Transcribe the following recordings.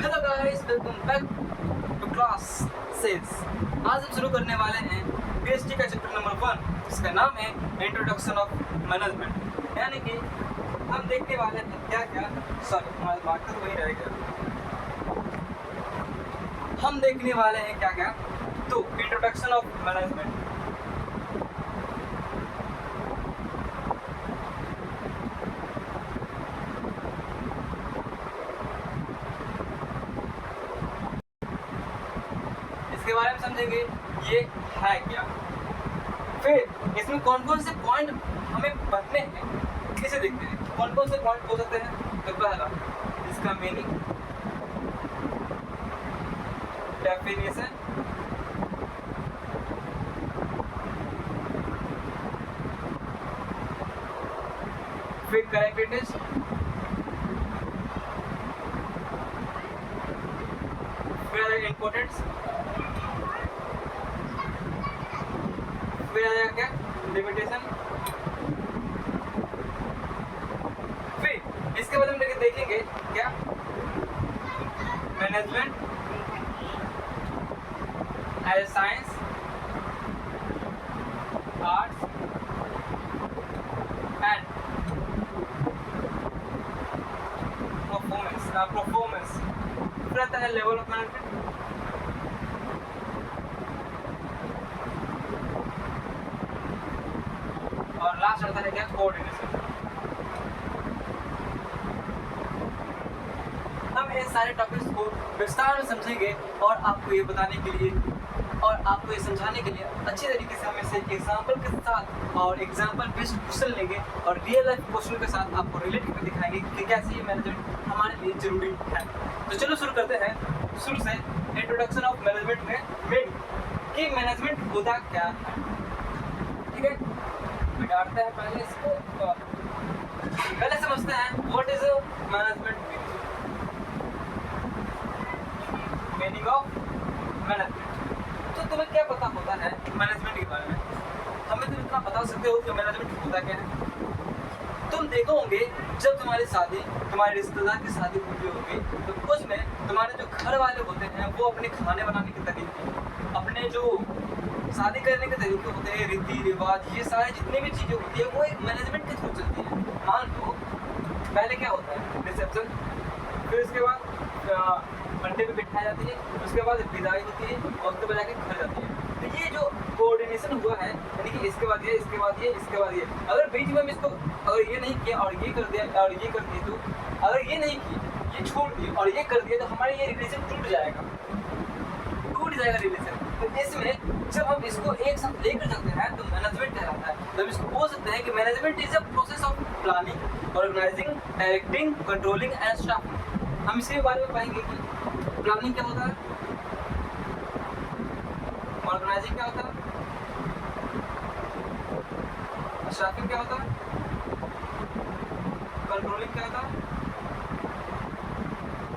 Hello guys, welcome back to class cells. आज हम शुरू करने वाले हैं पीएचडी का चैप्टर नंबर 1, जिसका नाम है इंट्रोडक्शन ऑफ मैनेजमेंट। यानी कि हम देखने वाले हैं हमारे दिमाग तो वही रहेगा। हम देखने वाले हैं क्या तो इंट्रोडक्शन ऑफ मैनेजमेंट। इसके बारे में समझेंगे ये है क्या, फिर इसमें कौन कौन से पॉइंट हमें पढ़ने हैं इसे देखते हैं। कौन कौन से पॉइंट हो सकते हैं? तो पहला इसका मीनिंग, डेफिनेशन, फिर कैरेक्टरिस्टिक्स, फिर इम्पोर्टेंस, फिर आ जाएगा क्या लिमिटेशन। फिर इसके बाद हम देखेंगे क्या management as science, arts and performance. फिर आता है लेवल ऑफ मैनेजमेंट, और लास्ट आता है क्या कोऑर्डिनेशन। हम इन सारे टॉपिक्स को विस्तार में समझेंगे और आपको ये बताने के लिए और आपको ये समझाने के लिए अच्छी तरीके से हम इसे एग्जाम्पल के साथ और एग्जाम्पल बेस्ड क्वेश्चन लेंगे और रियल लाइफ क्वेश्चन के साथ आपको रिलेट करके दिखाएंगे कि कैसे ये मैनेजमेंट हमारे लिए जरूरी है। तो चलो शुरू करते हैं शुरू से। इंट्रोडक्शन ऑफ मैनेजमेंट में मेन कि मैनेजमेंट होता क्या है, ठीक है। बिगाड़ते हैं पहले इसको, पहले समझते हैं what is management. Meaning of management. तो तुम्हें क्या पता होता है मैनेजमेंट के बारे में? हमें तुम इतना बता सकते हो कि मैनेजमेंट होता क्या है? तुम देखोगे जब तुम्हारी शादी, तुम्हारे रिश्तेदार की शादी पूरी होगी तो उसमें तुम्हारे जो घर वाले होते हैं वो अपने खाने बनाने के तरीके, अपने जो शादी करने के तरीके होते हैं, रीति रिवाज, ये सारी जितनी भी चीज़ें होती है वो एक मैनेजमेंट के थ्रू चलती है। मान लो पहले क्या होता है रिसेप्शन, फिर उसके बाद मंडे पे बिठाई जाती है, उसके बाद विदाई होती है और उसके बाद जाके घर जाती है। तो ये जो कोऑर्डिनेशन हुआ है, यानी कि इसके बाद ये, इसके बाद ये, इसके बाद ये, अगर बीच में हम इसको अगर ये नहीं किया और ये कर दिया और ये कर दिया, तो अगर ये नहीं किया, ये छोड़ दिया और ये कर दिया, तो हमारा ये रिलेशन टूट जाएगा रिलेशन। तो इसमें जब हम इसको एक साथ लेकर चलते हैं तो मैनेजमेंट कहलाता है। तो हम इसको बोल सकते हैं कि management is a process of planning, organising, directing, controlling and staffing. हम इसके बारे में पाएंगे कि प्लानिंग क्या होता है, ऑर्गेनाइजिंग क्या होता है, स्टाफिंग क्या होता है, कंट्रोलिंग क्या होता है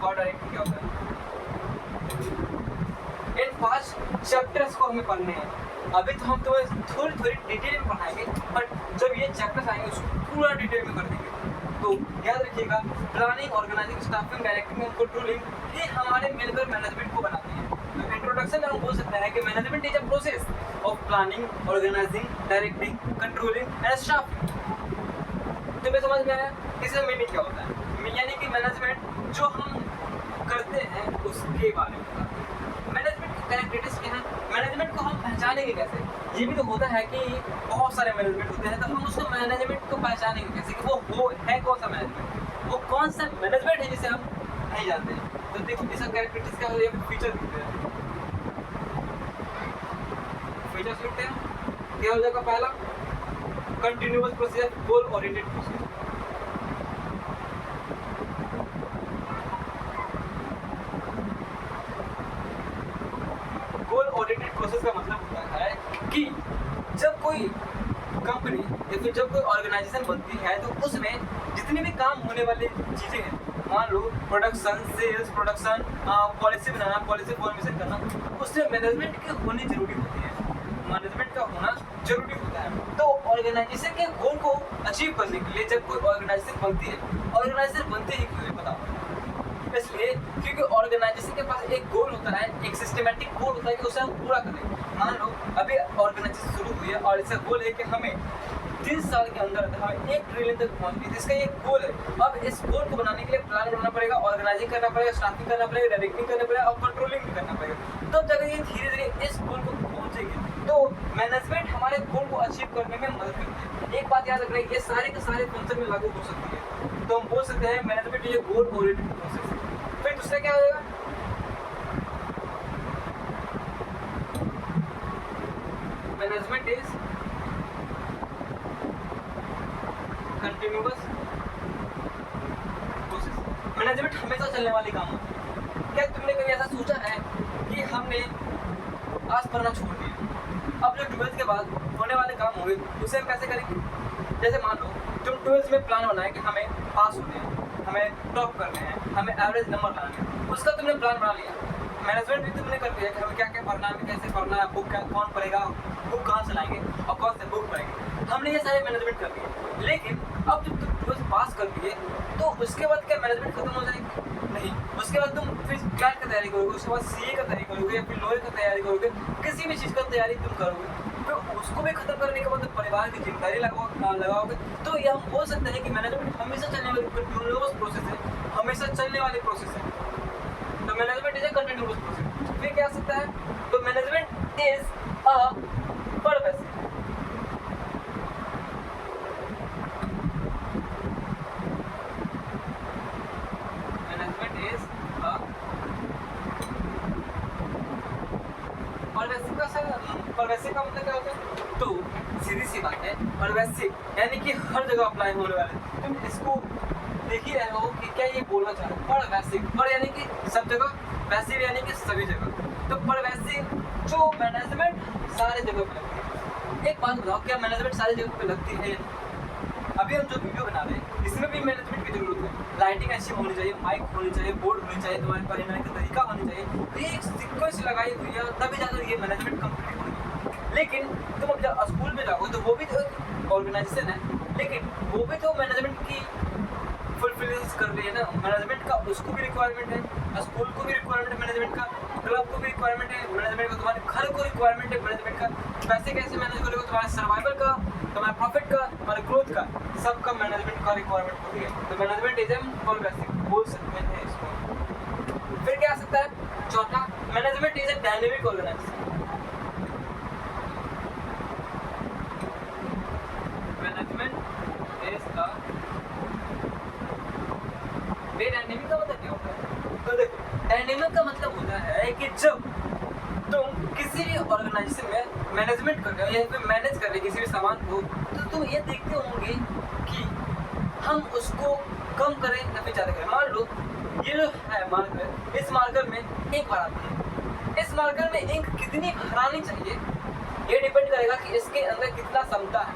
और डायरेक्टिंग क्या होता है। इन 5 चैप्टर्स को हमें पढ़ने हैं। अभी तो हम तुम्हें थोड़ी डिटेल में पढ़ाएंगे, बट जब ये चैप्टर्स आएंगे उसको पूरा डिटेल में कर देंगे। तो याद रखिएगा, प्लानिंग, ऑर्गेनाइजिंग, स्टाफिंग, डायरेक्टिंग और कंट्रोलिंग ये हमारे मिलकर मैनेजमेंट को बनाते हैं। तो इंट्रोडक्शन में हम बोल सकते हैं कि management is a process of planning, organising, directing, controlling and staffing. तुम्हें समझ में आया इसका मीनिंग क्या होता है? यानी कि मैनेजमेंट जो हम करते हैं उसके बारे में। मैनेजमेंट की कैरेक्टरिस्टिक्स क्या है? मैनेजमेंट को हम पहचानेंगे कैसे? ये भी तो होता है कि बहुत सारे मैनेजमेंट होते हैं, तो हम उसको मैनेजमेंट को पहचानेंगे कैसे कि वो है कौन सा मैनेजमेंट, वो कौन सा मैनेजमेंट है जिसे हम नहीं जानते हैं। तो देखो इसका कैरेक्टरिस्टिक्स क्या होता है, फीचर दिखते हैं। फीचर्स लिखते हैं, क्या हो जाएगा? पहला continuous process, goal oriented process. Goal oriented process का मतलब होता है कि जब कोई कंपनी या फिर जब कोई ऑर्गेनाइजेशन बनती है तो उसमें जितनी भी काम होने वाली चीज़ें हैं, मान लो प्रोडक्शन, सेल्स, प्रोडक्शन, पॉलिसी बनाना, पॉलिसी फॉर्मेशन करना, उससे मैनेजमेंट की होनी जरूरी होती है। मैनेजमेंट का होना जरूरी होता है। तो ऑर्गेनाइजेशन के गोल को अचीव करने के लिए जब कोई ऑर्गेनाइजेशन बनती है, ऑर्गेनाइजेशन बनते ही क्यों है बताओ? इसलिए क्योंकि ऑर्गेनाइजेशन के पास एक गोल होता है, एक सिस्टमेटिक गोल होता है कि उसे हम पूरा करें। मान लो अभी ऑर्गेनाइजेशन शुरू हुई है और इसका गोल है कि हमें 30 साल के अंदर हमें 1 ट्रिलियन तक पहुंचना है, इसका एक गोल है। अब इस गोल को बनाने के लिए प्लान बनाना पड़ेगा, ऑर्गेनाइजिंग करना पड़ेगा, स्टाफिंग करना पड़ेगा, डायरेक्टिंग करना पड़ेगा और कंट्रोलिंग भी करना पड़ेगा। तब जाकर ये धीरे धीरे इस गोल को पहुंचेगी। तो मैनेजमेंट हमारे गोल को अचीव करने में मदद करती है। एक बात याद रखना, ये सारे के सारे फंक्शन में लागू हो सकती है। तो हम बोल सकते हैं मैनेजमेंट ये गोल ओरिएंटेड प्रोसेस है। फिर दूसरा क्या होगा, management is continuous process. Management हमेशा चलने वाली काम है। क्या तुमने कभी ऐसा सोचा है कि हमने आज पढ़ना छोड़ दिया, अब जो 12th के बाद होने वाले काम होंगे उसे हम कैसे करेंगे? जैसे मान लो तुम 12th में प्लान बनाए कि हमें पास होने हैं, हमें टॉप करने हैं, हमें एवरेज नंबर लाने हैं, उसका तुमने प्लान बना लिया। मैनेजमेंट भी तुमने कर दिया कि हमें क्या क्या पढ़ना है, हमें कैसे पढ़ना है, बुक कौन पढ़ेगा, बुक कहाँ से लाएंगे और कौन से बुक पढ़ेंगे, हमने ये सारे मैनेजमेंट कर दिए। लेकिन अब जब तुम 12th पास कर दिए तो उसके बाद क्या मैनेजमेंट खत्म हो जाएगी? नहीं, उसके बाद तुम फिर कैट का तैयारी करोगे, उसके बाद सीए का तैयारी करोगे या फिर लॉयर का तैयारी करोगे, किसी भी चीज़ का तैयारी तुम करोगे। तो उसको भी खत्म करने के बाद तुम परिवार की जिम्मेदारी लगाओगे। तो ये हम बोल सकते हैं कि मैनेजमेंट हमेशा चलने वाली कंटिन्यूअस प्रोसेस है, हमेशा चलने वाली प्रोसेस है। तो management is A continuous process. फिर क्या सकता है, तो management is a pervasive. Pervasive का मतलब क्या होता है? तो सीधी सी बात है, परवेसिव यानी कि हर जगह अप्लाई होने वाले। तुम इसको देख ही रहे हो कि क्या ये बोलना चाह रहे हो। परवेसिव, पर यानी कि सब जगह, वैसिव यानी कि सभी जगह। तो परवेसिव जो मैनेजमेंट सारे जगह पे लगती है। एक बात बताओ, क्या मैनेजमेंट सारी जगह पे लगती है? अभी हम जो वीडियो बना रहे हैं इसमें भी मैनेजमेंट की जरूरत है। लाइटिंग अच्छी होनी चाहिए, माइक होनी चाहिए, बोर्ड होनी चाहिए, तुम्हारे पढ़ने का तरीका होनी चाहिए। तो ये एक सीक्वेंस लगाई हुई है, तभी जाकर ये मैनेजमेंट कंप्लीट होगी। लेकिन तुम अब जब स्कूल में जाओगे तो वो भी तो ऑर्गेनाइजेशन है, लेकिन वो भी तो मैनेजमेंट की फुलफिलेंस कर रही है ना। मैनेजमेंट का उसको भी रिक्वायरमेंट है, स्कूल को भी रिक्वायरमेंट है मैनेजमेंट का, क्लब को भी रिक्वायरमेंट है मैनेजमेंट का, तुम्हारे घर को रिक्वायरमेंट है मैनेजमेंट का। पैसे कैसे मैनेज करोगे, तुम्हारे सर्वाइवल का, तुम्हारे प्रॉफिट का, तुम्हारे ग्रोथ का, सबका मैनेजमेंट का रिक्वायरमेंट होती है। तो management is aim for basic बोल सकते हैं इसको। फिर क्या आ सकता है चौथा, management is a dynamic organisation. Management is a dynamic का मतलब क्या होता है? तो देखो, डायनेमिक का मतलब होता है कि जब तुम किसी भी ऑर्गेनाइजेशन में मैनेजमेंट कर रहे हो या फिर मैनेज कर रहे हो किसी भी सामान को, तो तुम ये देखते होंगे कि हम उसको कम करें या फिर ज़्यादा करें। मान लो ये जो है मार्कर, इस मार्कर में इंक भराती है, इस मार्कर में इंक कितनी भरानी चाहिए ये डिपेंड करेगा कि इसके अंदर कितना क्षमता है।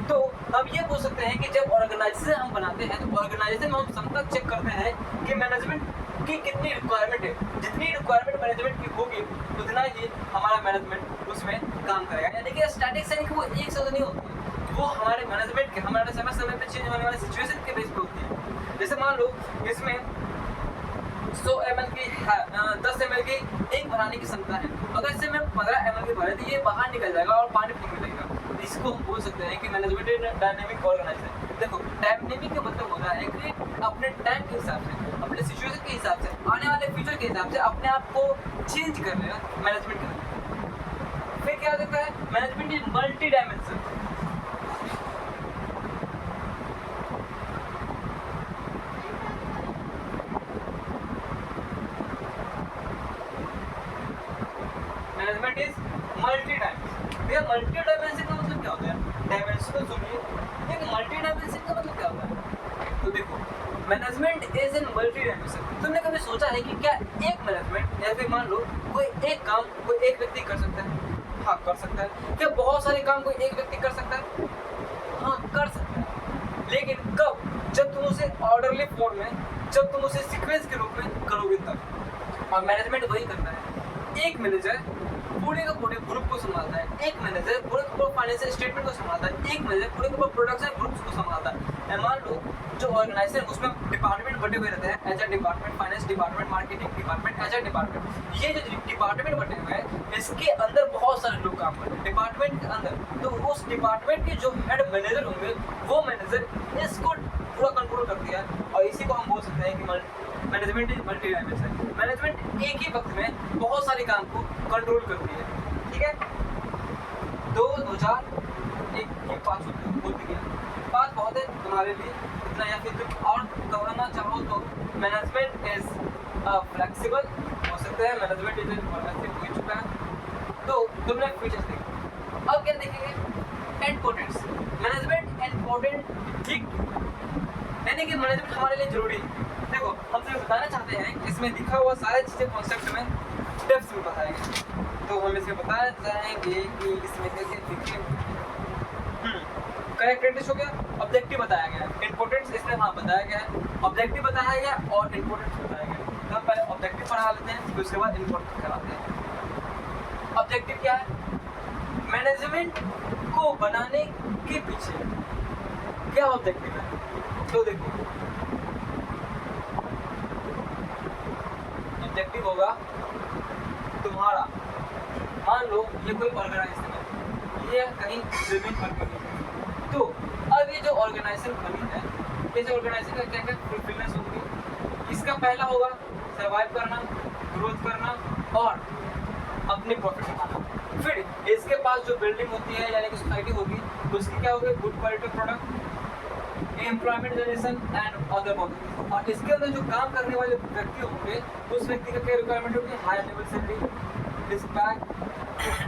तो हम ये बोल सकते हैं कि जब ऑर्गेनाइजेशन हम बनाते हैं तो ऑर्गेनाइजेशन में हम क्षमता चेक करते हैं कि मैनेजमेंट की कितनी रिक्वायरमेंट है। जितनी रिक्वायरमेंट मैनेजमेंट की होगी उतना ही हमारा मैनेजमेंट उसमें काम करेगा। यानी कि स्टैटिक्स यानी कि वो एक साथ नहीं होती है, वो हमारे मैनेजमेंट के, हमारे समय समय पर चेंज होने वाले सिचुएशन के बेस पे होती है। जैसे मान लो इसमें 100 ml की 10 ml की इंक भराने की क्षमता है, अगर इससे मैं 15 ml की भरे तो ये बाहर निकल जाएगा और पानी फेंकने लगेगा। इसको हम बोल सकते हैं कि मैनेजमेंट डायनेमिक ऑर्गेनाइजेशन। देखो, डायनेमिक का मतलब होता है कि अपने टाइम के हिसाब से, अपने सिचुएशन के हिसाब से, आने वाले फ्यूचर के हिसाब से अपने आप को चेंज कर लेना मैनेजमेंट करना। फिर क्या होता है, management is multi dimension. Management is multi dimension. भैया मल्टी डायमेंशन का मतलब क्या होता है? डायमेंशन तो सुनिए, लेकिन मल्टी डायमेंशन का मतलब क्या होता है? तो देखो, management is in multi dimension. तुमने कभी सोचा है कि क्या एक मैनेजमेंट या फिर मान लो कोई एक काम कोई एक व्यक्ति कर सकता है? हाँ, कर सकता है। क्या बहुत सारे काम कोई एक व्यक्ति कर सकता है? हाँ, कर सकता है। लेकिन कब? जब तुम उसे ऑर्डरली फॉर्म में, जब तुम उसे सीक्वेंस के रूप में करोगे तब। और मैनेजमेंट वही करता है। एक मैनेजर पूरे का पूरे ग्रुप को संभालता है, एक मैनेजर पूरे का पूरे फाइनेंशियल स्टेटमेंट को संभालता है, एक मैनेजर पूरे के पूरे प्रोडक्शन ग्रुप्स को संभालता है। मान लो जो ऑर्गेनाइजेशन उसमें डिपार्टमेंट बटे हुए रहते हैं, HR department, finance department, marketing department, HR department. ये जो डिपार्टमेंट बटे हुए हैं इसके अंदर बहुत सारे लोग काम करते हैं डिपार्टमेंट के अंदर। तो उस डिपार्टमेंट के जो हेड मैनेजर होंगे वो मैनेजर इसको पूरा कंट्रोल करती है, और इसी को हम बोल सकते हैं कि management is multi dimensional. Management एक ही वक्त में बहुत सारे काम को कंट्रोल करती है। ठीक है, 2 2 4 1 5 बोल दिया, बात बहुत है तुम्हारे लिए इतना, या फिर तुम और दोहराना चाहो तो मैनेजमेंट इज फ्लेक्सिबल हो सकता है, मैनेजमेंट इज फ्लेक्सिबल हो चुका है। तो तुमने फीचर्स देखे, अब क्या देखेंगे, इम्पोर्टेंस। मैनेजमेंट इम्पोर्टेंट, ठीक, यानी कि मैनेजमेंट हमारे लिए जरूरी है। देखो हम तुम्हें बताना चाहते हैं इसमें दिखा हुआ सारी चीज़ें कॉन्सेप्ट में डेप्थ में बताएंगे, तो हम इसमें बताना चाहेंगे कि इसमें कैसे दिखे। कैरेक्टरिस्टिक्स हो गया, ऑब्जेक्टिव बताया गया है, इंपॉर्टेंस इसमें हाँ बताया गया है, ऑब्जेक्टिव बताया गया और इंपॉर्टेंस बताया गया। तो हम पहले ऑब्जेक्टिव पढ़ा लेते हैं, फिर उसके बाद इंपॉर्टेंस कराते हैं। ऑब्जेक्टिव क्या है, मैनेजमेंट को बनाने के पीछे क्या ऑब्जेक्टिव है। तो देखो ऑब्जेक्टिव होगा तुम्हारा, मान लो ये कोई ऑर्गेनाइजेशन है, ये कहीं जमीन पर बनी है, तो अब ये जो ऑर्गेनाइजेशन बनी है, इस ऑर्गेनाइजेशन का क्या क्या फुलफिलनेस होगी। इसका पहला होगा सर्वाइव करना, ग्रोथ करना और अपने प्रॉफिट कमाना। फिर इसके पास जो बिल्डिंग होती है यानी कि सोसाइटी होगी, उसकी क्या होगी, good quality product, employment generation and other work. और इसके अंदर जो काम करने वाले व्यक्ति होंगे उस व्यक्ति का क्या रिक्वायरमेंट होगी, higher level salary, respect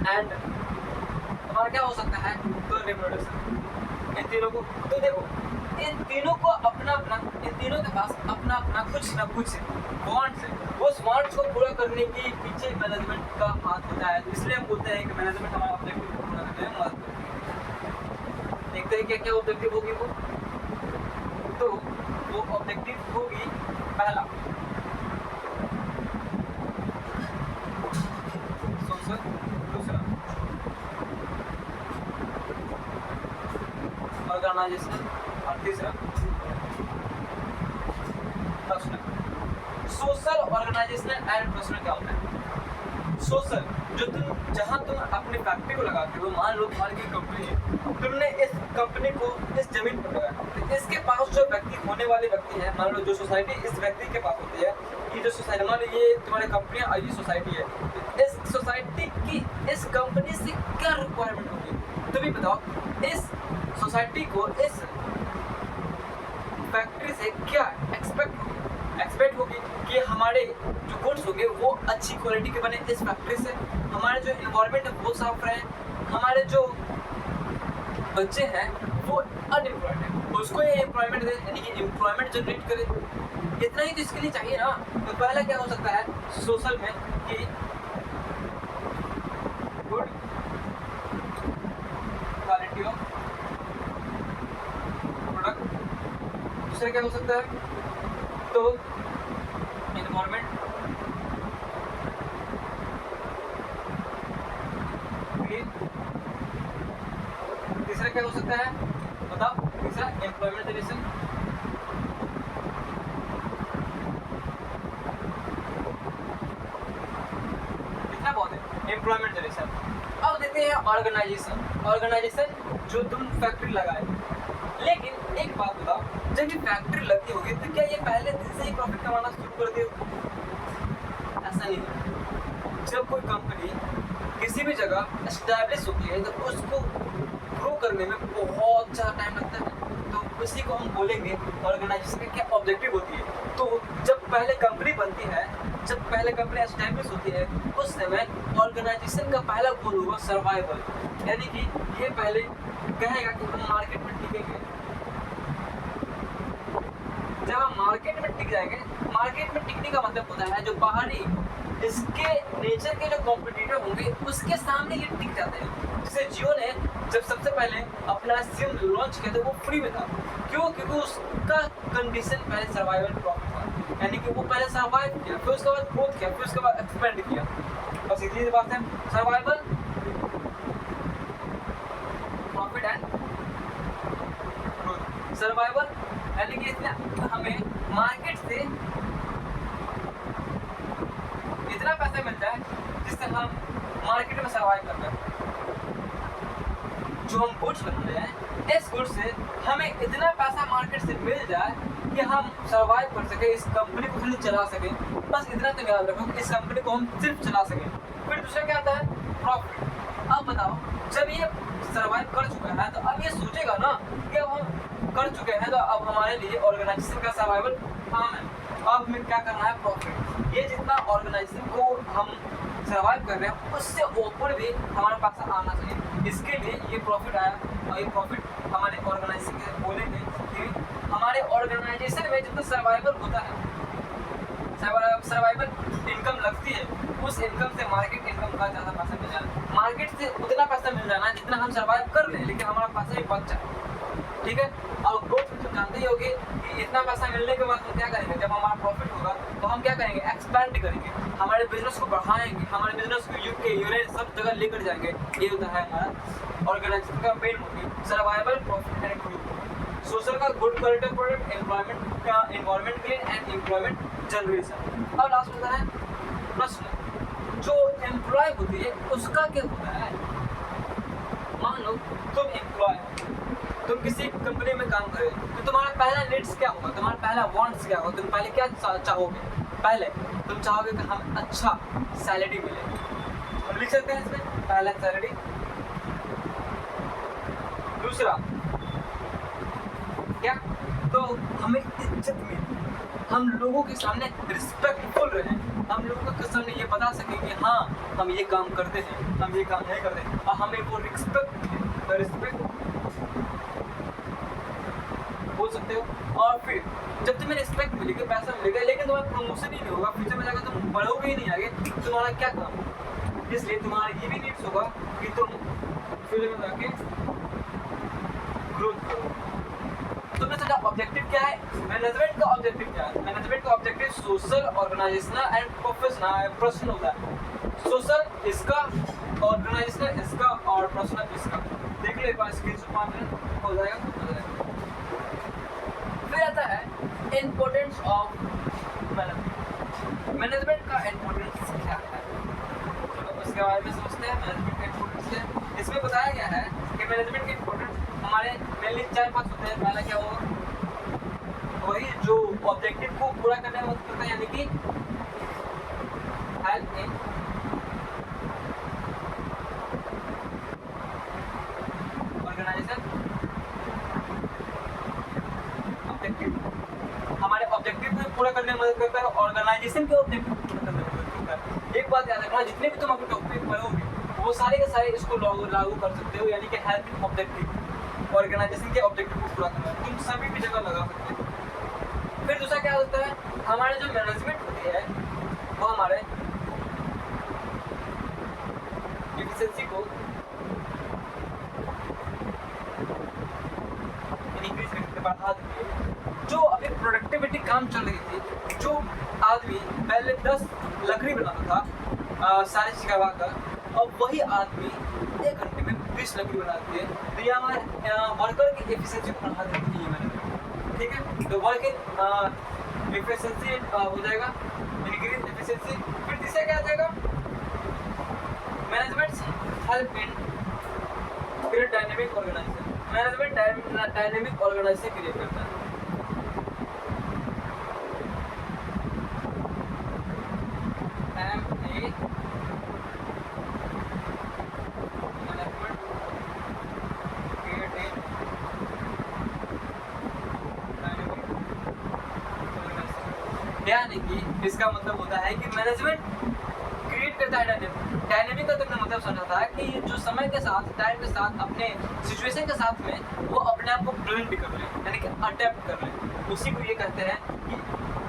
and हमारा क्या हो सकता है, तो रेम्यूनरेशन। इन तीनों को, तो देखो इन तीनों को अपना अपना, इन तीनों के पास अपना अपना कुछ ना कुछ वांट्स है। उस वांट्स को पूरा करने के पीछे मैनेजमेंट का हाथ होता है, इसलिए हम बोलते हैं कि मैनेजमेंट हमारा ऑब्जेक्टिव को पूरा करने में मदद करती है। देखते हैं क्या क्या ऑब्जेक्टिव होगी वो। तो वो ऑब्जेक्टिव होगी पहला सोशल, दूसरा ऑर्गेनाइजेशन और तीसरा personal. Social, organisational and personal क्या होता है। सोशल जो तुम, जहाँ तुम अपने फैक्ट्री को लगाते हो, मान लो तुम्हारी की कंपनी है, तुमने इस कंपनी को इस जमीन पर लगाया, तो इसके पास जो व्यक्ति होने वाले व्यक्ति है, मान लो जो सोसाइटी इस व्यक्ति के पास होती है, ये जो सोसाइटी, मान लो ये तुम्हारी कंपनी और ये सोसाइटी है, तो इस सोसाइटी की इस कंपनी से क्या रिक्वायरमेंट होगी, तुम ही बताओ। इस सोसाइटी को इस फैक्ट्री से क्या एक्सपेक्ट होगी कि हमारे जो गुड्स होंगे वो अच्छी क्वालिटी के बने इस फैक्ट्री से, हमारे जो इन्वायरमेंट है वो साफ रहे, हमारे जो बच्चे हैं वो अनएम्प्लॉयड है उसको ये एम्प्लॉयमेंट दे, यानी कि एम्प्लॉयमेंट जनरेट करे। इतना ही तो इसके लिए चाहिए ना। तो पहला क्या हो सकता है सोशल में कि गुड क्वालिटी ऑफ प्रोडक्ट, दूसरा क्या हो सकता है तो इन्वायरमेंट, तीसरा क्या हो सकता है बताओ, तीसरा एम्प्लॉयमेंट जनरेशन, कितना बहुत है एम्प्लॉयमेंट जनरेशन। अब देखते हैं ऑर्गेनाइजेशन जो तुम फैक्ट्री लगाए, लेकिन एक बात बताओ, जब ये फैक्ट्री लगती होगी तो क्या ये पहले दिन से ही प्रॉफिट कमाना शुरू कर दे? ऐसा नहीं है। जब कोई कंपनी किसी भी जगह एस्टैब्लिश होती है तो उसको ग्रो करने में बहुत ज़्यादा टाइम लगता है, तो उसी को हम बोलेंगे ऑर्गेनाइजेशन की क्या ऑब्जेक्टिव होती है। तो जब पहले कंपनी बनती है, जब पहले कंपनी एस्टैब्लिश होती है, उस समय ऑर्गेनाइजेशन का पहला गोल होगा सर्वाइवल, यानी कि ये पहले कहेगा कि हम मार्केट में टिकेंगे। जब हम मार्केट में टिक जाएंगे, मार्केट में टिकने का मतलब होता है जो बाहरी इसके नेचर के जो कॉम्पिटिटर होंगे उसके सामने ये टिक जाते हैं। जैसे जियो ने जब सबसे पहले अपना सिम लॉन्च किया था वो फ्री में था, क्यों? क्योंकि उसका कंडीशन पहले सर्वाइवल प्रॉफिट था, यानी कि वो पहले सर्वाइव किया, फिर उसके बाद ग्रोथ किया, फिर उसके बाद एक्सपेंड किया। बस इतनी बात है, survival, profit and growth. Survival यानी कि इसमें हमें मार्केट से इतना पैसा मिलता है जिससे हम मार्केट में सर्वाइव कर पाए। जो हम गुड्स बना रहे हैं, इस गुड्स से हमें इतना पैसा मार्केट से मिल जाए कि हम सर्वाइव कर सके, इस कंपनी को खाली चला सके। बस इतना तो याद रखो कि इस कंपनी को हम सिर्फ चला सके। फिर दूसरा क्या आता है? प्रॉफिट। अब बताओ, जब ये सर्वाइव कर चुका है तो अब ये सोचेगा ना कि अब हम कर चुके हैं तो अब हमारे लिए ऑर्गेनाइजेशन का सर्वाइवल आम है। अब हमें क्या करना है? प्रॉफिट। ये जितना ऑर्गेनाइजेशन को हम सर्वाइव कर रहे हैं उससे ऊपर भी हमारे पास आना चाहिए। इसके लिए ये प्रॉफिट आया और ये प्रॉफिट हमारे ऑर्गेनाइजेशन के बोलेंगे कि हमारे ऑर्गेनाइजेशन में जितना सर्वाइवल होता है, सर्वाइवल इनकम लगती है, उस इनकम से मार्केट इनकम का ज़्यादा पैसा मिल जाना। मार्केट से उतना पैसा मिल जाना है जितना हम सर्वाइव कर रहे हैं, लेकिन हमारा पैसा ही बच जाए। ठीक है। और ग्रोथ तो जानते ही होगी कि इतना पैसा मिलने के बाद हम क्या करेंगे? जब हमारा प्रॉफिट होगा तो हम क्या करेंगे? एक्सपैंड करेंगे, हमारे बिजनेस को बढ़ाएंगे, हमारे बिजनेस को यूके यूरोप सब जगह लेकर जाएंगे। ये होता है हमारा ऑर्गेनाइजेशन का main motive, survival, profit and growth. Social का गुड क्वालिटी प्रोडक्ट, एनवायरमेंट का environment clean and employment generation. अब लास्ट होता है प्रश्न। जो एम्प्लॉय होती है उसका क्या होता है? मान लो तुम एम्प्लॉय, तुम किसी कंपनी में काम कर रहे हो तो तुम्हारा पहला नीड्स क्या होगा? तुम्हारा पहला वांट्स क्या होगा? तुम पहले क्या चाहोगे? पहले तुम चाहोगे कि हम अच्छा सैलरी मिले। हम लिख सकते हैं इसमें पहला सैलरी। दूसरा क्या? तो हमें इज्जत मिले, हम लोगों के सामने रिस्पेक्टफुल रहें, हम लोगों के सामने ये बता सकें कि हाँ हम ये काम करते हैं, हम ये काम नहीं करते, और हमें वो रिस्पेक्ट बोल सकते हो। और फिर जब तुम्हें रिस्पेक्ट मिलेगी, पैसा मिलेगा, लेकिन तुम्हारा प्रमोशन ही नहीं होगा, फ्यूचर में जाकर तुम बढ़ोगे ही नहीं आगे, तुम्हारा क्या काम? इसलिए तुम्हारा ये भी नीड्स होगा कि तुम फ्यूचर में जाके ग्रोथ करो। तुमने सोचा ऑब्जेक्टिव क्या है? मैनेजमेंट का ऑब्जेक्टिव क्या है? मैनेजमेंट का objective social, organisational and professional personal होता है। सोशल इसका, ऑर्गेनाइजेशनल इसका और पर्सनल इसका। देख लो एक बार स्क्रीनशॉट मार लेना, हो जाएगा। फिर आता है इम्पोर्टेंस ऑफ मैनेजमेंट। मैनेजमेंट का इम्पोर्टेंस क्या है? तो उसके बारे में समझते हैं। मैनेजमेंट का इम्पोर्टेंस क्या है? इसमें बताया गया है कि मैनेजमेंट के इम्पोर्टेंस हमारे मेनली 4-5 होते हैं। पहला क्या होगा? वही जो ऑब्जेक्टिव को पूरा करने में मदद करता है, यानी कि हेल्प इन ऑर्गेनाइजेशन ऑब्जेक्टिव, हमारे ऑब्जेक्टिव को पूरा करने में मदद करता है, ऑर्गेनाइजेशन के ऑब्जेक्टिव को पूरा करने में मदद करता है। एक बात याद रखना, जितने भी तुम अपने टॉपिक पढ़ोगे वो सारे के सारे इसको लागू कर सकते हो, यानी कि हेल्प इन ऑब्जेक्टिव, ऑर्गेनाइजेशन के ऑब्जेक्टिव को पूरा करना तुम सभी भी जगह लगा सकते हो। फिर दूसरा क्या होता है? हमारे जो मैनेजमेंट होती है वो हमारे एफिशिएंसी को इंक्रीज करके बढ़ा देती है। जो अभी प्रोडक्टिविटी काम चल रही थी, जो आदमी पहले 10 लकड़ी बनाता था सारी चीज़ करवा कर, अब वही आदमी 1 घंटे में 20 लकड़ी बनाती है। तो ये हमारे वर्कर की एफिशिएंसी को बढ़ा देती है मैनेजमेंट। ठीक है, तो वर्क एफिशिएंसी हो जाएगा, इंक्रीज एफिशिएंसी। फिर तीसरा क्या आ जाएगा? Management help in create dynamic organisation. Management dynamic organisation create करता है। यानी कि इसका मतलब होता है कि मैनेजमेंट क्रिएट करता है डायनेमिक। डायनेमिक का तुमने मतलब समझा था कि जो समय के साथ, टाइम के साथ, अपने सिचुएशन के साथ में वो अपने आप को ब्लेंड कर रहे हैं, यानी कि अडेप्ट कर रहे हैं। उसी को ये कहते हैं कि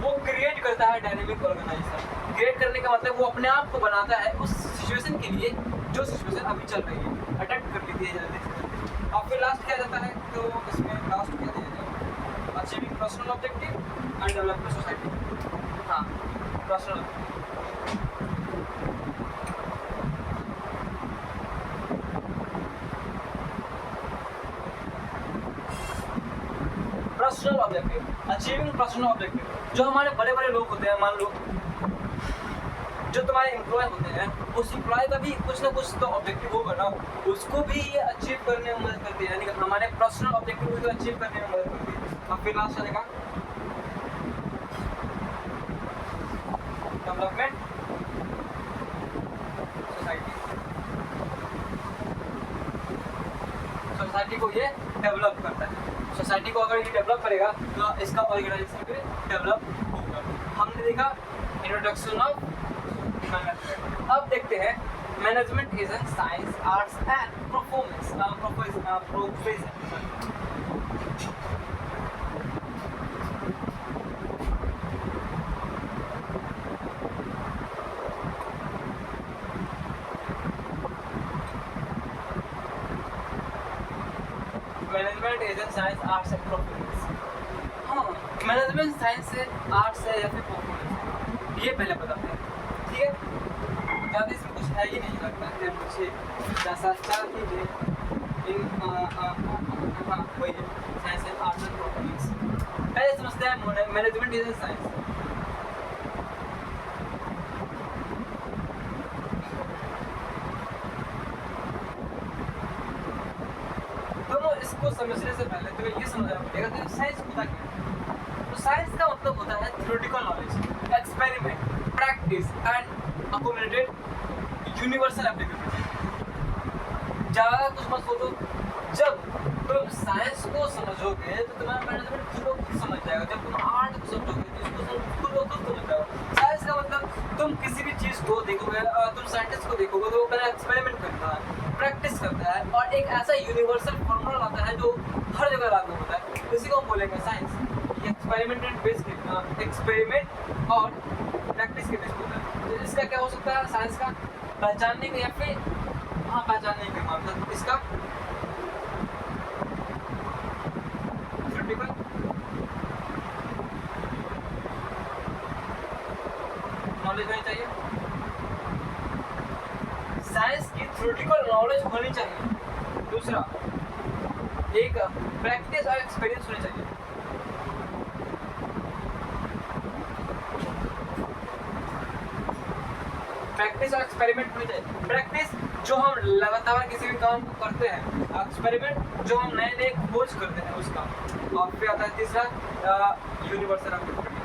वो क्रिएट करता है डायनेमिक ऑर्गेनाइजेशन। क्रिएट करने का मतलब वो अपने आप को बनाता है उस सिचुएशन के लिए जो सिचुएशन अभी चल रही है, अडेप्ट कर लेती है जल्दी से। और फिर लास्ट क्या जाता है? तो इसमें लास्ट क्या दिया जाए? Achieving personal objective and development society. हाँ, personal personal objective, achieving personal objective. जो हमारे बड़े बड़े लोग होते हैं, मान लो जो तुम्हारे एम्प्लॉय होते हैं, उस एम्प्लॉय का भी कुछ ना कुछ तो ऑब्जेक्टिव होगा ना, उसको भी ये अचीव करने में मदद करती है, यानी कि हमारे पर्सनल ऑब्जेक्टिव को अचीव करने में मदद करती है। अब फिर लास्ट आएगा डेवलपमेंट सोसाइटी। सोसाइटी को ये डेवलप करता है। सोसाइटी को अगर ये डेवलप करेगा तो इसका ऑर्गेनाइजेशन भी डेवलप होगा। हमने देखा इंट्रोडक्शन ऑफ मैनेजमेंट। अब देखते हैं management is an science, arts and performance profession. Management is an science, arts and performance. हाँ, मैनेजमेंट साइंस से आर्ट्स है या फिर परफॉर्मेंस, ये पहले बताते हैं, ठीक है। ज़्यादा इसमें कुछ है ही नहीं, लगता है मुझे जैसा चाहिए इन हाँ वही है, science and arts and performance. पहले समझते हैं मैनेजमेंट इज एन साइंस। इसको समझने से पहले तो ये समझना पड़ेगा कि साइंस होता क्या है। तो साइंस का मतलब होता है theoretical knowledge, experiment, practice and accommodated universal application. ज़्यादा कुछ मत सोचो, जब तुम साइंस को समझोगे तो तुम्हारा मैनेजमेंट खुद ब खुद समझ जाएगा। जब तुम आर्ट को समझोगे तो इसको खुद ब खुद समझ जाओगे। साइंस का मतलब तुम किसी भी चीज़ को देखोगे, तुम साइंटिस्ट को देखोगे तो वो पहले एक्सपेरिमेंट करता है, प्रैक्टिस करता है और एक ऐसा यूनिवर्सल फॉर्मूला लाता है जो हर जगह लागू होता है। इसी को हम बोलेंगे साइंस। एक्सपेरिमेंट बेस्ड, एक्सपेरिमेंट और प्रैक्टिस के बेस्ड होता है। तो इसका क्या हो सकता है साइंस का? पहचानने का या फिर हाँ पहचानने का मतलब इसका थ्योरेटिकल नॉलेज होनी चाहिए। साइंस की थ्योरेटिकल नॉलेज होनी चाहिए। दूसरा, एक प्रैक्टिस और एक्सपीरियंस होनी चाहिए। प्रैक्टिस और एक्सपेरिमेंट होनी चाहिए। प्रैक्टिस जो हम लगातार किसी भी काम को करते हैं, एक्सपेरिमेंट जो हम नए नए खोज करते हैं उसका, और फिर आता है तीसरा यूनिवर्सल एप्लीकेबिलिटी।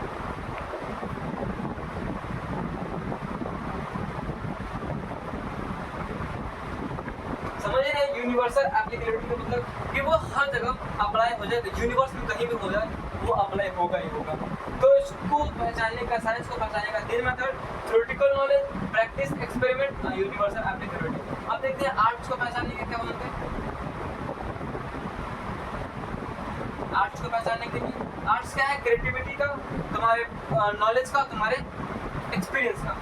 समझ रहे हैं यूनिवर्सल एप्लीकेबिलिटी का मतलब कि वो हर जगह अप्लाई हो जाए, यूनिवर्स में कहीं भी हो जाए वो अप्लाई होगा ही होगा। तो इसको पहचानने का, साइंस को पहचानने का तीन method, theoretical knowledge, practice, experiment, universal applicability. अब देखते हैं आर्ट्स को पहचानने के क्या बोलते हैं। आर्ट्स को पहचानने के लिए, आर्ट्स क्या है? क्रिएटिविटी का, तुम्हारे नॉलेज का, तुम्हारे एक्सपीरियंस का।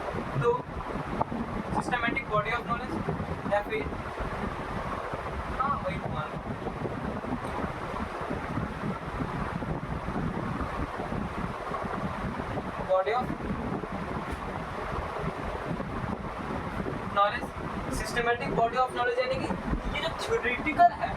तो सिस्टमैटिक बॉडी ऑफ नॉलेज या फिर हाँ वही तुम्हारा body of knowledge, systematic body of knowledge, यानी कि ये जो थ्योरेटिकल है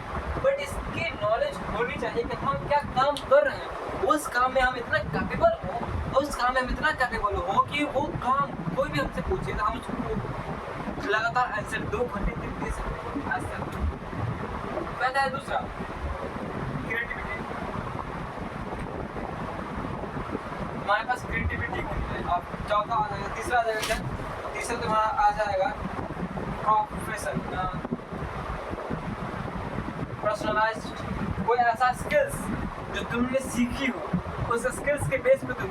बट इसकी नॉलेज होनी चाहिए कि हम क्या काम कर रहे हैं, उस काम में हम इतना कैपेबल हो, उस काम में हम इतना कैपेबल हो कि वो काम कोई भी हमसे पूछे तो हम उसको लगातार आंसर 2 घंटे तक दे सकते हैं। ऐसा पहला है। दूसरा क्रिएटिविटी, हमारे पास क्रिएटिविटी होनी है। अब चौथा आ जाएगा, तीसरा आ जाएगा, तीसरा तुम्हारा आ जाएगा प्रोफेशन, पर्सनलाइज्ड, कोई ऐसा स्किल्स जो तुमने सीखी हो, उस स्किल्स के बेस पे तुम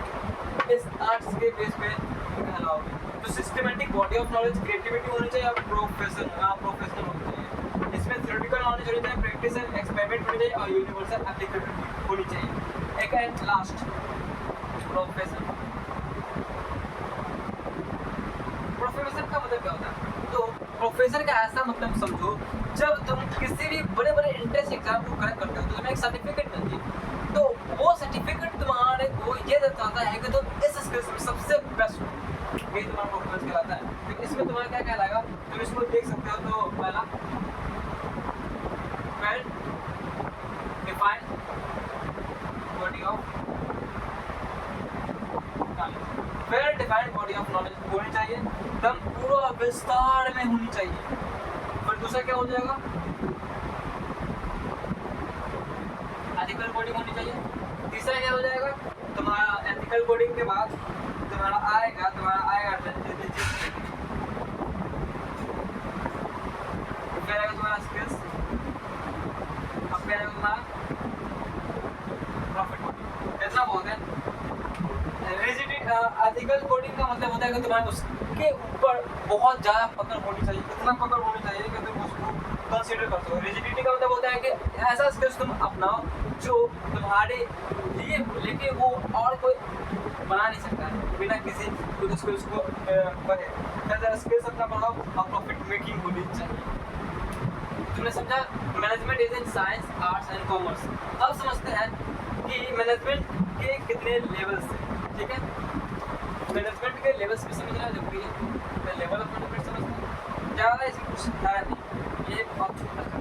इस आर्ट्स के बेस पे कहलाओगे। तो systematic body of knowledge, creativity होनी चाहिए और प्रोफेशनल होनी चाहिए। इसमें थ्योरेटिकल नॉलेज होनी चाहिए, प्रैक्टिस एंड एक्सपेरिमेंट होनी चाहिए और यूनिवर्सल एप्लीकेबिलिटी होनी चाहिए। एक एंड लास्ट प्रोफेशन। प्रोफेशन का मतलब क्या होता है? तो प्रोफेसर का ऐसा मतलब समझो, जब तुम किसी भी बड़े बड़े एंट्रेंस एग्जाम को क्रैक करते हो तो तुम्हें एक सर्टिफिकेट मिलती है। तो वो सर्टिफिकेट तुम्हारे को ये बताता है कि तुम इस स्किल्स में सबसे बेस्ट हो, ये तुम्हारा प्रोफेसर कहलाता है। तो इसमें तुम्हारा क्या कहलाएगा, तुम इसको देख सकते हो। तो पहला well defined body of well defined body of knowledge होनी चाहिए, एकदम पूरा विस्तार में होनी चाहिए। फिर दूसरा क्या हो जाएगा, एथिकल कोडिंग होनी चाहिए। तीसरा क्या हो जाएगा, तुम्हारा एथिकल कोडिंग के बाद तुम्हारा आएगा फिर आएगा तुम्हारा स्किल्स, अब क्या आएगा तुम्हारा प्रॉफिट कोडिंग। इतना बहुत है। एथिकल कोडिंग का मतलब होता है कि तुम्हारे उसके ऊपर बहुत ज़्यादा पकड़ होनी चाहिए, इतना पकड़ होनी चाहिए कि तुम उसको कंसीडर कर सको। रिजिडिटी का मतलब होता है कि ऐसा स्किल्स तुम अपनाओ जो तुम्हारे लिए लेके वो और कोई बना नहीं सकता है बिना किसी स्किल्स को पढ़े। स्किल्स अपना बढ़ाओ और प्रॉफिट मेकिंग होनी चाहिए। तुमने समझा management is in science, arts and commerce. अब समझते हैं कि मैनेजमेंट के कितने लेवल्स हैं, ठीक है। मैनेजमेंट के लेवल्स भी समझना जरूरी है। लेवल ऑफ मैनेजमेंट समझते हैं, ज़्यादा इसमें कुछ है नहीं, ये बहुत छोटा सा,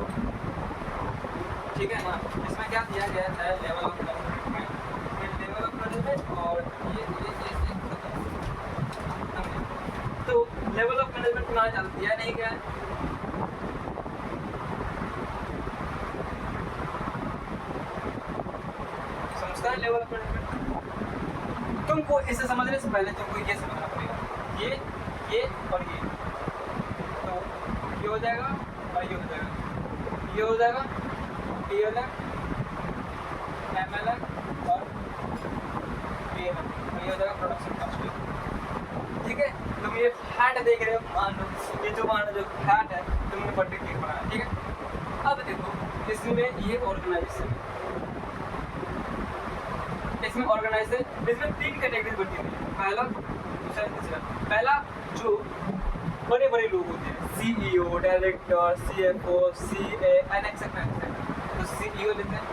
ठीक है ना। इसमें क्या दिया गया है, level of management, level of management और ये तो लेवल ऑफ मैनेजमेंट तुम्हारा ज़्यादा दिया नहीं गया है। समझता है लेवल ऑफ मैनेजमेंट। तुमको इसे समझने से पहले तुमको ये समझना पड़ेगा, ये और ये, तो ये हो जाएगा और ये हो जाएगा, ये हो जाएगा, ये हो जाएगा, MLM और PLM, और ये हो जाएगा प्रोडक्शन कॉस्ट, ठीक है। तुम ये फैट देख रहे हो, मान लो ये जो फैट है तुमने बर्थडे केक बनाया, ठीक है। अब देखो इसमें ये ऑर्गेनाइजेशन, इसमें ऑर्गेनाइजेशन, इसमें 3 कैटेगरी बनती है, पहला दूसरा तीसरा। पहला जो बड़े बड़े लोग होते हैं, CEO, director, CFO, CA and etcetera, तो CEO लेते हैं,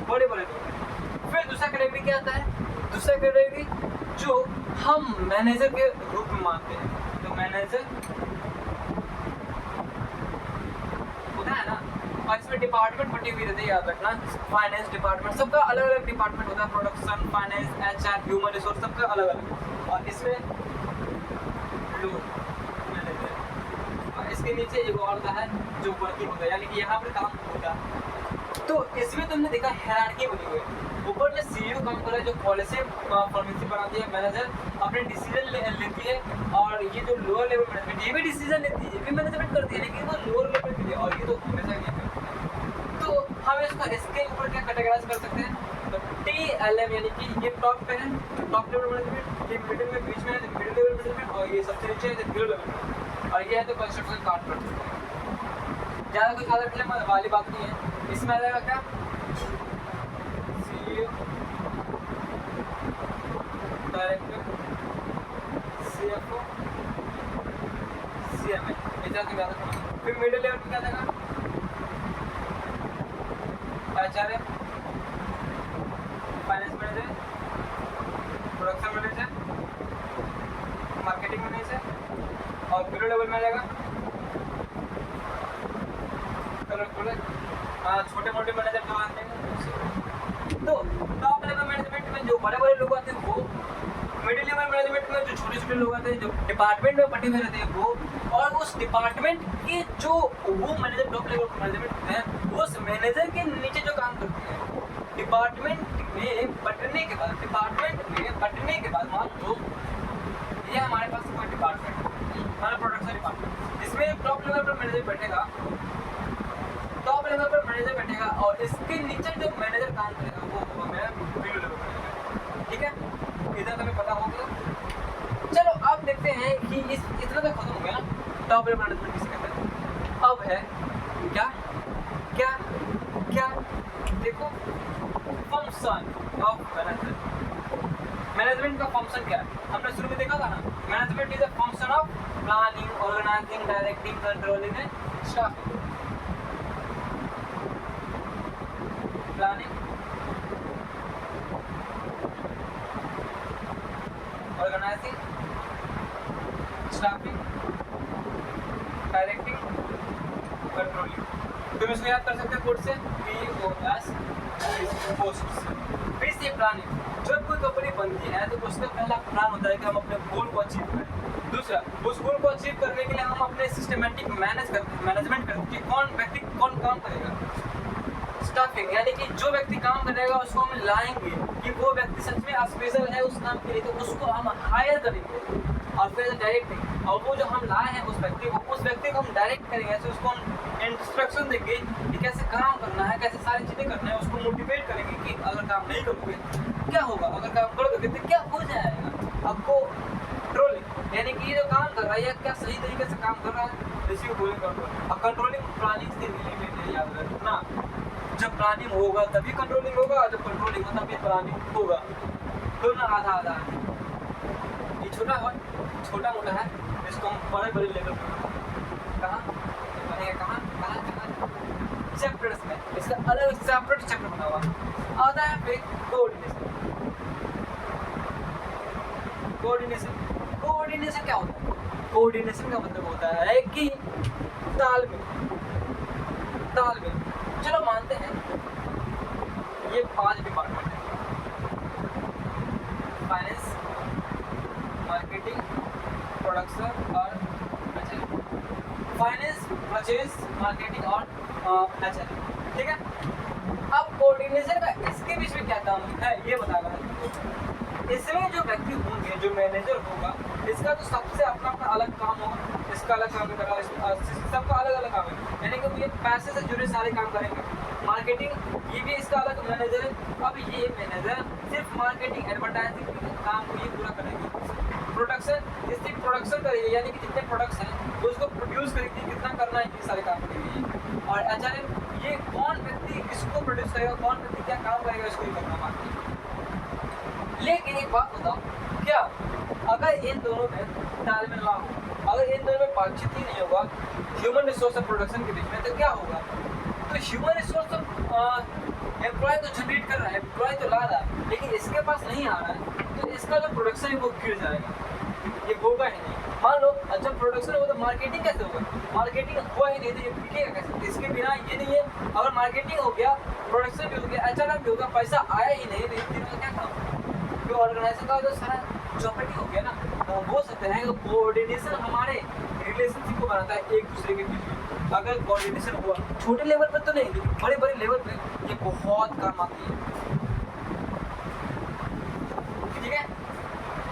बड़े बड़े लोग। फिर दूसरा कैटेगरी क्या आता है, दूसरा कैटेगरी जो हम मैनेजर के रूप में मानते हैं, तो मैनेजर होता है ना। और इसमें डिपार्टमेंट बटी हुई रहती है, याद रखना। फाइनेंस डिपार्टमेंट, सबका अलग अलग डिपार्टमेंट होता है, production, finance, HR, human resource, सबका अलग अलग। और इसमें लोग मैनेजर, और इसके नीचे एक और होता है जो वर्किंग होता है, यानी कि यहाँ पर काम होता है। तो इसमें तुमने देखा हायरार्की बनी हुई है। ऊपर में CEO काम कर रहा है, जो पॉलिसी फॉर्मेसी बनाती है, मैनेजर अपने डिसीजन लेती है, और ये जो लोअर लेवल मैनेजमेंट ये भी डिसीजन लेती है, ये भी मैनेजमेंट करती है, लेकिन वो लोअर लेवल के लिए, और ये तो हमेशा ये करती है। तो हम इसके ऊपर क्या कैटेगराइज कर सकते हैं, तो TLM यानी कि ये टॉप पे है, टॉप लेवल मैनेजमेंट, ये मिडिल में, बीच में है मिडिल लेवल मैनेजमेंट, और ये सबसे नीचे है बिलो लेवल मैनेजमेंट, और ये है तो कंस्ट्रक्शन कार्ड कर सकते हैं। ज़्यादा कुछ याद रखने वाली बात नहीं है। इसमें आ जाएगा क्या, CEO, डायरेक्टर, CFO, CMA, इतना तो याद रखना। फिर मिडिल लेवल पे क्या देगा, HRM, finance manager, production manager, marketing manager, और बिलो लेवल में आ जाएगा छोटे मोटे मैनेजर जो आते हैं। तो टॉप लेवल मैनेजमेंट में जो बड़े बड़े लोग आते हैं वो, मिडिल लेवल मैनेजमेंट में जो छोटे छोटे लोग आते हैं, जो डिपार्टमेंट में बटे हुए रहते हैं वो, और उस डिपार्टमेंट के जो वो मैनेजर टॉप लेवल मैनेजमेंट होते हैं, उस मैनेजर के नीचे जो काम करते हैं। डिपार्टमेंट में बटने के बाद मान लो ये हमारे पास कोई डिपार्टमेंट है, हमारा प्रोडक्शन डिपार्टमेंट, इसमें टॉप लेवल पर मैनेजर बैठेगा, और इसके नीचे जो मैनेजर काम करेगा वो होगा मेरा बिलो लेवल मैनेजर, ठीक है। इधर तुम्हें पता होगा। चलो अब देखते हैं कि इतना तो खत्म हो गया ना टॉप लेवल मैनेजमेंट किसे कहते हैं। अब है क्या क्या क्या, देखो फंक्शन ऑफ मैनेजमेंट का फंक्शन क्या है, हमने शुरू में देखा था ना। Management is a function of planning, organising, directing, controlling and staffing. Planning, organising, staffing, directing, controlling, तुम इसको याद कर सकते हो कोड से POS पोस्ट। फिर से प्लानिंग, जब कोई कंपनी बनती है तो उसका पहला प्लान होता है कि हम अपने गोल को अचीव करें। दूसरा, उस गोल को अचीव करने के लिए हम अपने सिस्टमेटिक मैनेजमेंट करते हैं कि कौन व्यक्ति कौन काम करेगा। स्टाफिंग, यानी कि जो व्यक्ति काम करेगा उसको हम लाएंगे कि वो व्यक्ति सच में स्पेशल है उस काम के लिए, तो उसको हम हायर करेंगे। और फिर डायरेक्टिंग, और वो जो हम लाए हैं उस व्यक्ति को हम डायरेक्ट करेंगे, ऐसे उसको हम इंस्ट्रक्शन देंगे कि कैसे काम करना है, कैसे सारी चीज़ें करना है। उसको मोटिवेट करेंगे कि अगर काम नहीं करोगे क्या होगा, अगर काम करोगे तो क्या हो जाएगा। आपको कंट्रोलिंग, यानी कि ये जो काम कर रहा है क्या सही तरीके से काम कर रहा है, इसी को बोलेंगे कंट्रोल। अब कंट्रोलिंग प्लानिंग से रिलेटेड है, याद रखना। जब प्लानिंग होगा तभी कंट्रोलिंग होगा, जब कंट्रोलिंग होगा तभी प्लानिंग होगा। दोनों आधा आधा है। ये छोटा मोटा है, इसको हम बड़े लेवल पर कहाँ चैप्टर्स में, इसका अलग सेपरेट चैप्टर बना हुआ आता है। फिर कोऑर्डिनेशन क्या होता है? कोऑर्डिनेशन का मतलब होता है कि तालमेल। चलो मानते हैं ये 5 डिपार्टमेंट है, फाइनेंस, मार्केटिंग, प्रोडक्शन और फाइनेंस, परचेज, मार्केटिंग और एचआर, ठीक है। अब कोऑर्डिनेशन का इसके बीच में क्या काम है ये बताना है। इसमें जो व्यक्ति होंगे, जो मैनेजर होगा, इसका तो सबसे अपना अलग काम होगा, इसका अलग काम करेगा, सबका अलग काम है, यानी कि ये पैसे से जुड़े सारे काम करेंगे। मार्केटिंग, ये भी इसका अलग मैनेजर है। अब ये मैनेजर सिर्फ मार्केटिंग, एडवर्टाइजिंग के काम को ये पूरा करेंगे। प्रोडक्शन, इसकी प्रोडक्शन करेगी, यानी कि जितने प्रोडक्ट्स हैं उसको प्रोड्यूस करेगी, कितना करना है ये सारे काम करेगी। और एचआरएम, ये कौन व्यक्ति किसको प्रोड्यूस करेगा, कौन व्यक्ति क्या काम करेगा, इसको ही करना बाकी। लेकिन एक बात बताओ, क्या अगर इन दोनों में तालमेल ना हो, अगर इन दोनों में बातचीत ही नहीं होगा ह्यूमन रिसोर्स और प्रोडक्शन के बीच में, तो क्या होगा? तो ह्यूमन रिसोर्स तो एम्प्लॉय तो जनरेट कर रहा है, एम्प्लॉय तो ला रहा है, लेकिन इसके पास नहीं आ रहा है, तो इसका जो प्रोडक्शन है वो गिर जाएगा, ये होगा ही नहीं। मान लो जब प्रोडक्शन होगा तो मार्केटिंग कैसे होगा? मार्केटिंग हुआ ही नहीं तो ये बिकेगा कैसे? इसके बिना ये नहीं है। अगर मार्केटिंग हो गया, प्रोडक्शन भी हो गया, एचआरएम भी होगा, पैसा आया ही नहीं, तो इन तीनों का क्या काम? तो ऑर्गेनाइजेशन का जो सारा चौपटी हो गया ना, तो हम बोल सकते हैं कि कोऑर्डिनेशन हमारे रिलेशनशिप को बनाता है एक दूसरे के बीच में। अगर कोऑर्डिनेशन हुआ, छोटे लेवल पर तो नहीं, लेकिन बड़े लेवल पर ये बहुत काम आती है, ठीक है।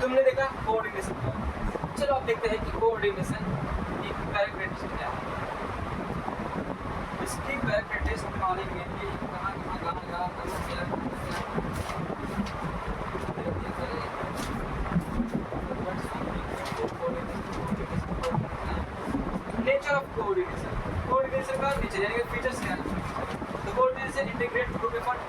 तुमने देखा कोऑर्डिनेशन। चलो अब देखते हैं कि कोऑर्डिनेशन की कैरेक्टरिस्टिक क्या है। इसकी कैरेक्टरिस्टिक पाने के लिए कहाँ नेचर ऑफ कोऑर्डिनेशन का नेचर, यानी कि फीचर्स क्या है। तो कोऑर्डिनेशन इंटीग्रेट ग्रुप एफर्ट,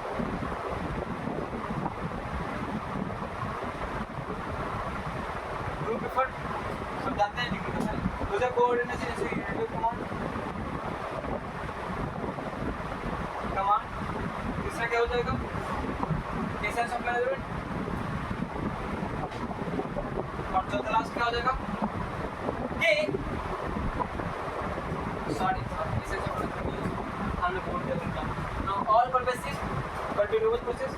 सब जानते हैं डिग्री कोऑर्डिनेशन जैसे यूनिट कमांड। तीसरा क्या हो जाएगा? Essence of management. और चौथा लास्ट क्या हो जाएगा? कि सॉरी एसेंस ऑफ मैनेजमेंट हमने बोल दिया था। All purposes continuous process.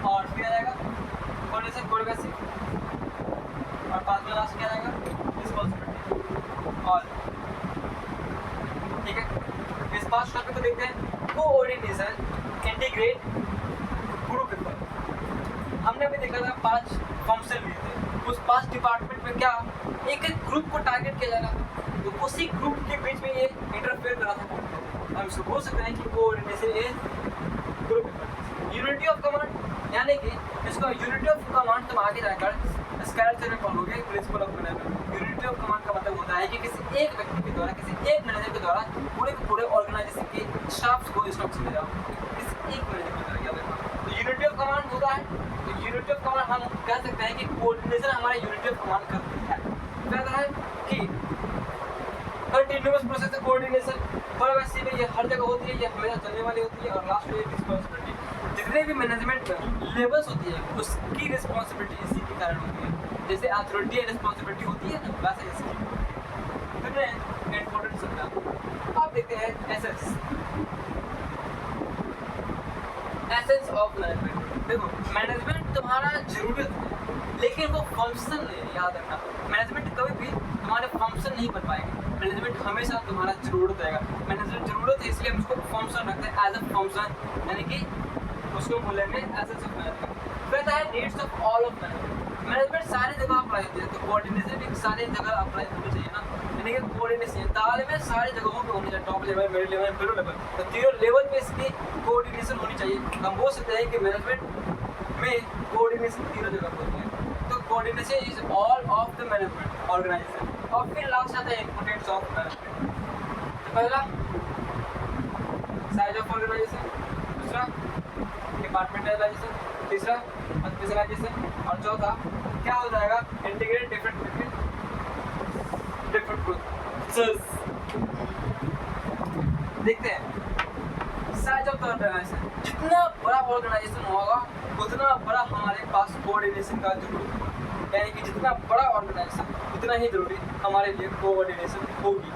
और क्या आएगा? Coordination progressive. और पांचवा लास्ट क्या आएगा? रिस्पॉन्सिबिलिटी। और ठीक है, इस 5 टॉपिक को देखते हैं। Coordination integrate group effort. हमने अभी देखा था 5 फंक्शन लिए थे, उस 5 डिपार्टमेंट में क्या एक ग्रुप को टारगेट किया जा रहा था, तो उसी ग्रुप के बीच में ये इंटरफेयर कर रहा था। हम इसको बोल सकते हैं कि coordination is group effort. Unity of command, यानी कि इसको यूनिटी ऑफ कमांड तुम आगे जाकर स्केलेटन में पढ़ोगे, principle of management. Unity of command का मतलब होता है कि किसी एक व्यक्ति के द्वारा, किसी एक मैनेजर के द्वारा पूरे के पूरे ऑर्गेनाइजेशन के स्टाफ्स को इंस्ट्रक्शन दे रहा हूँ, किसी एक मैनेजर के द्वारा। याद रखना, तो यूनिटी ऑफ कमांड होता है। तो यूनिटी ऑफ कमांड हम कह सकते हैं कि कोऑर्डिनेशन हमारा यूनिटी ऑफ कमांड करती है। कहता है कि कंटिन्यूअस प्रोसेस कोऑर्डिनेशन, पर वैसे में ये हर जगह होती है, ये हमेशा चलने वाली होती है। और लास्ट में रिस्पॉन्सिबिलिटी, जितने भी मैनेजमेंट लेवल्स होती है उसकी रिस्पॉन्सिबिलिटी इसी के कारण होती है। जैसे अथॉरिटी एंड रिस्पॉन्सिबिलिटी होती है ना, वैसे इसकी। फिर इंपॉर्टेंट सकता है। आप देखते हैं एसेंस ऑफ मैनेजमेंट। देखो मैनेजमेंट तुम्हारा जरूरत है लेकिन वो फंक्शन नहीं है, याद रखना। मैनेजमेंट कभी भी तुम्हारे फंक्शन नहीं बन पाएंगे, मैनेजमेंट हमेशा तुम्हारा जरूरत रहेगा। मैनेजमेंट जरूरत है इसलिए हम उसको फंक्शन रखते हैं एज अ फंक्शन, यानी कि उसको बोलेंगे एसेंस ऑफ मैनेजमेंट। कहता है needs of all of management. Management सारी जगह अप्लाई होती है, तो कोऑर्डिनेशन भी सारी जगह अप्लाई होनी चाहिए ना, यानी कि कोऑर्डिनेशन तालमेल सारी जगहों पे होनी चाहिए, top level, middle level, below level, तो तीनों लेवल पे इसकी कोऑर्डिनेशन होनी चाहिए। हम बोल सकते हैं कि मैनेजमेंट में कोऑर्डिनेशन तीनों जगह होती है, तो coordination is all of the management organisation. और फिर लास्ट आता है इंपॉर्टेंस ऑफ मैनेजमेंट। तो पहला साइज ऑफ ऑर्गेनाइजेशन, दूसरा डिपार्टमेंटलाइजेशन, तीसरा स्पेशलाइजेशन, और चौथा क्या हो जाएगा इंटीग्रेट डिफरेंट प्रोसेस। देखते हैं साइज ऑफ ऑर्गेनाइजेशन, जितना बड़ा ऑर्गेनाइजेशन होगा उतना बड़ा हमारे पास कोऑर्डिनेशन का जरूरत होगा, यानी कि जितना बड़ा ऑर्गेनाइजेशन उतना ही जरूरी हमारे लिए कोऑर्डिनेशन होगी।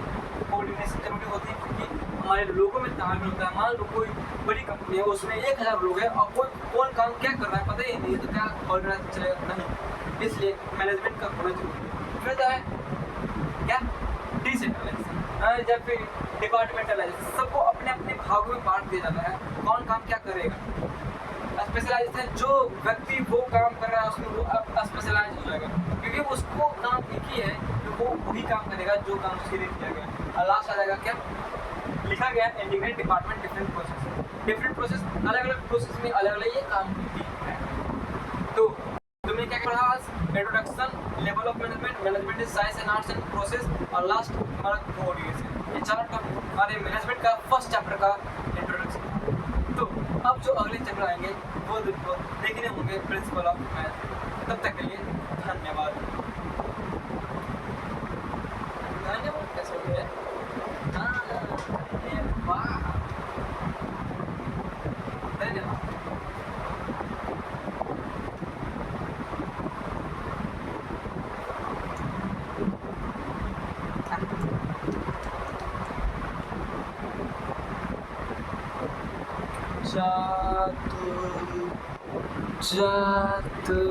कोऑर्डिनेशन जरूरी होती है क्योंकि हमारे लोगों में तालमेल होता है। मान लो कोई बड़ी कंपनी है, उसमें 1000 लोग हैं और कौन काम क्या कर रहा है पता ही नहीं है, तो क्या ऑर्गेनाइजेशन चलेगा नहीं। इसलिए मैनेजमेंट का होना जरूरी है। फिर है क्या डिसेंट्रलाइजेशन, जब फिर डिपार्टमेंटलाइजेशन, सबको अपने अपने भागों में बांट दिया जाता है, कौन काम क्या करेगा। स्पेशलाइजेशन, जो व्यक्ति वो काम कर रहा है उसमें वो अब स्पेशलाइज हो जाएगा, क्योंकि उसको काम एक ही है कि वो वही काम करेगा जो काम उसके लिए दिया गया। और लास्ट आ जाएगा क्या लिखा गया इंटीग्रेट डिपार्टमेंट डिफरेंट प्रोसेस, अलग अलग प्रोसेस में अलग अलग ये काम होती है। तो तुमने क्या पढ़ा आज, introduction, level of management, management is science and arts and process, और लास्ट हमारा कोऑर्डिनेशन। ये चार टॉपिक हमारे मैनेजमेंट का फर्स्ट चैप्टर का इंट्रोडक्शन। तो अब जो अगले चैप्टर आएंगे वो देखने होंगे प्रिंसिपल ऑफ मैनेजमेंट। तब तक के लिए धन्यवाद। कैसे हो गया? धन्यवाद। जादू जादू